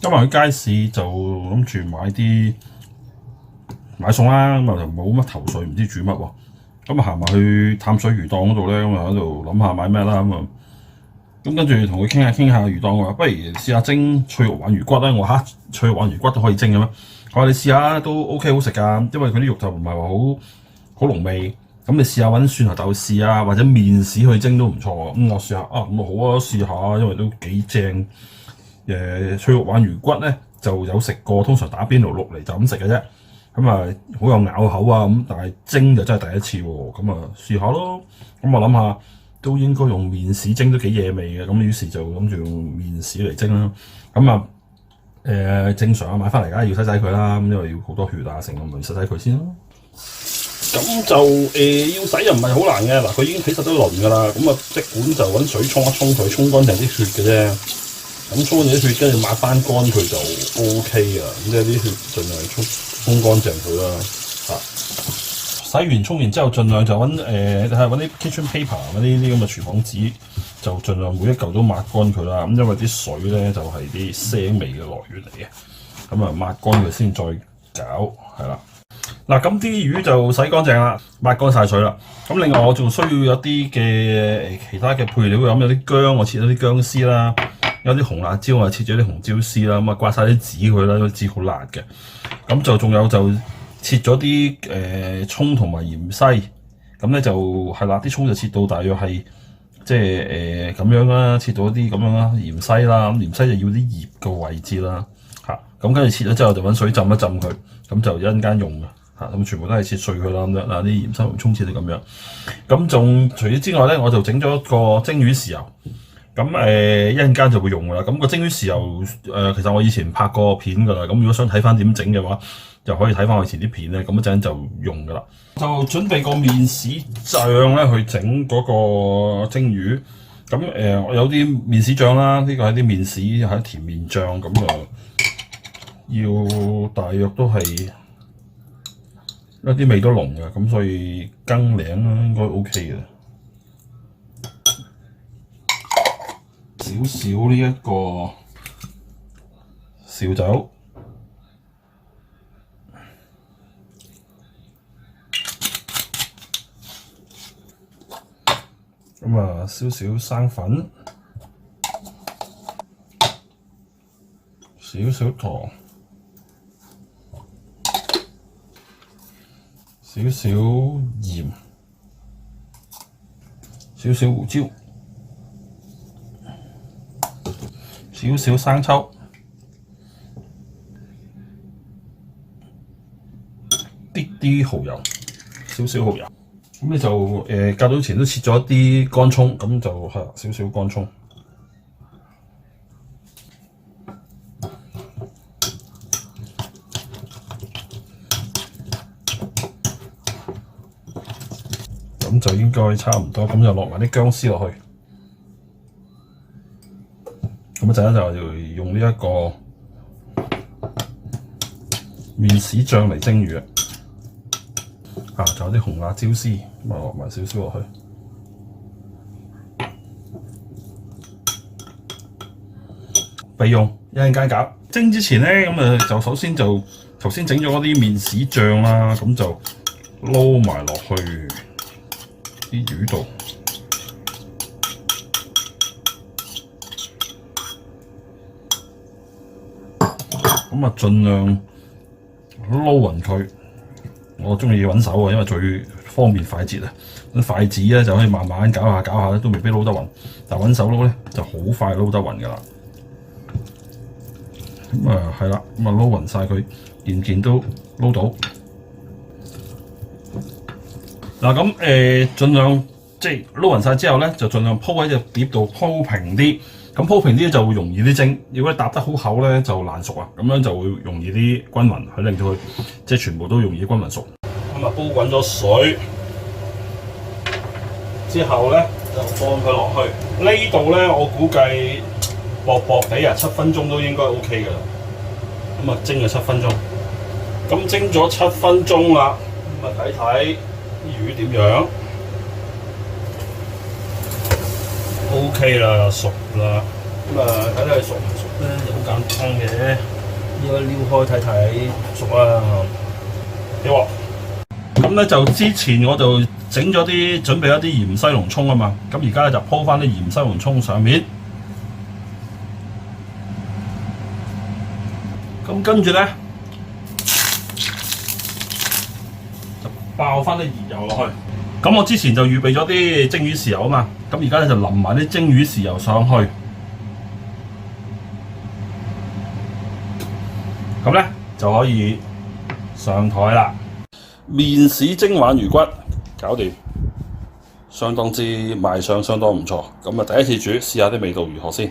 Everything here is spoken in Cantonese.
今日去街市就諗住買餸啦，咁啊就冇乜頭緒，唔知煮乜喎。咁啊行埋去淡水魚檔嗰度咧，咁啊喺度諗下買咩啦咁啊。咁跟住同佢傾下魚檔話，不如試下蒸脆肉鯇魚骨啦。我話脆肉鯇魚骨都可以蒸嘅咩？佢話你試下都 OK 好食㗎，因為佢啲肉就唔係話好濃味。咁你試下揾蒜頭豆豉啊，或者麵豉去蒸都唔錯喎。咁我試下啊，咁好啊，試下，因為都幾正。脆肉鯇魚骨咧就有食過，通常打邊爐落嚟就咁食嘅啫。咁啊好有咬口啊，咁但係蒸就真係第一次喎。咁啊試下咯。咁我諗下都應該用麵豉蒸都幾惹味嘅。咁於是就諗住用麵豉嚟蒸啦。咁啊正常啊買翻嚟梗係要洗佢啦。咁因為要好多血啊，成個咪洗佢先咯。咁就要洗又唔係好難嘅。嗱，佢已經起實咗輪㗎啦。咁啊即管就揾水沖一沖佢，沖乾淨啲血嘅啫。咁沖咗啲血，跟住抹翻乾佢就 OK 㗎。咁即係啲血盡量沖乾淨佢啦。洗完沖完之後，盡量就睇下揾啲 kitchen paper 嗰啲咁嘅廚房紙，就盡量每一嚿都抹乾佢啦。咁因為啲水咧就係啲腥味嘅來源嚟嘅。咁啊抹乾佢先再搞，係啦。嗱，咁啲魚就洗乾淨啦，抹乾晒水啦。咁另外我仲需要有啲嘅其他嘅配料，咁有啲薑，我切咗啲薑絲啦。有啲紅辣椒啊，切咗啲紅椒絲啦，咁啊刮晒啲籽佢啦，啲籽好辣嘅。咁就仲有就切咗啲葱同埋芫茜，咁咧就係啦，啲葱就切到大約係即係咁樣啦，切到一啲咁樣啦，芫茜啦，咁芫茜就要啲葉嘅位置啦，咁跟住切咗之後就揾水浸一浸佢，咁就一陣間用嘅咁全部都係切碎佢啦，咁樣嗱啲芫茜同葱切到咁樣。咁仲除此之外咧，我就整咗個蒸魚豉油。咁一陣間就會用㗎啦。咁個蒸魚豉油其實我以前拍過片㗎啦。咁如果想睇翻點整嘅話，就可以睇翻我以前啲片咧。咁一陣就用㗎啦。就準備個麵豉醬咧去整嗰個蒸魚。咁我有啲麵豉醬啦，呢個係啲麵豉係甜麵醬。咁要大約都係一啲味都濃嘅，咁所以羹領啦應該 OK 嘅。少少呢一個紹酒，咁啊少少生粉，少少糖，少少鹽，少少胡椒。少少生抽，啲蠔油，少少蠔油。咁你就較早前都切咗啲乾葱，咁就係少少乾葱。咁就應該差唔多，咁就落埋啲薑絲落去。咁一陣間就用呢一個麵豉醬嚟蒸魚啊！仲有啲紅辣椒絲，咁啊落埋少少落去，備用。一陣間搞蒸之前咧，咁就首先就頭先整咗嗰啲麵豉醬啦，咁就撈埋落去啲魚度。咁啊，盡量撈勻佢。我中意揾手啊，因為最方便快捷啊。筷子咧就可以慢慢搞下搞下都未必撈得勻，但揾手撈咧就好快撈得勻噶啦。咁啊係啦，咁啊撈勻晒佢，件件都撈到。嗱咁盡量即係撈勻晒之後咧，就盡量鋪喺隻碟度鋪平啲。咁鋪平啲就會容易啲蒸，如果你搭得好厚咧就難熟啊，咁樣就會容易啲均勻，佢令到佢即係全部都容易均勻熟。咁啊煲滾咗水之後咧就放佢落去。呢度咧我估計薄薄地7分鐘都應該 OK 㗎啦。咁啊蒸咗7分鐘，咁蒸咗7分鐘啦，咁啊睇睇啲魚點樣。OK 啦，熟啦，咁啊睇睇佢熟唔熟。咧就好簡單嘅，依家撩開睇睇熟啦，幾鑊。咁咧就之前我就整咗啲準備一啲芫茜龍葱啊嘛，咁而家咧就鋪翻啲芫茜龍葱上面，咁跟住咧就爆翻啲熱油落去。咁我之前就預備咗啲蒸魚豉油啊嘛，咁而家咧就淋埋啲蒸魚豉油上去，咁咧就可以上台啦。麵豉蒸鯇魚骨搞掂，相當之賣相相當唔錯。咁啊第一次煮，試下啲味道如何先。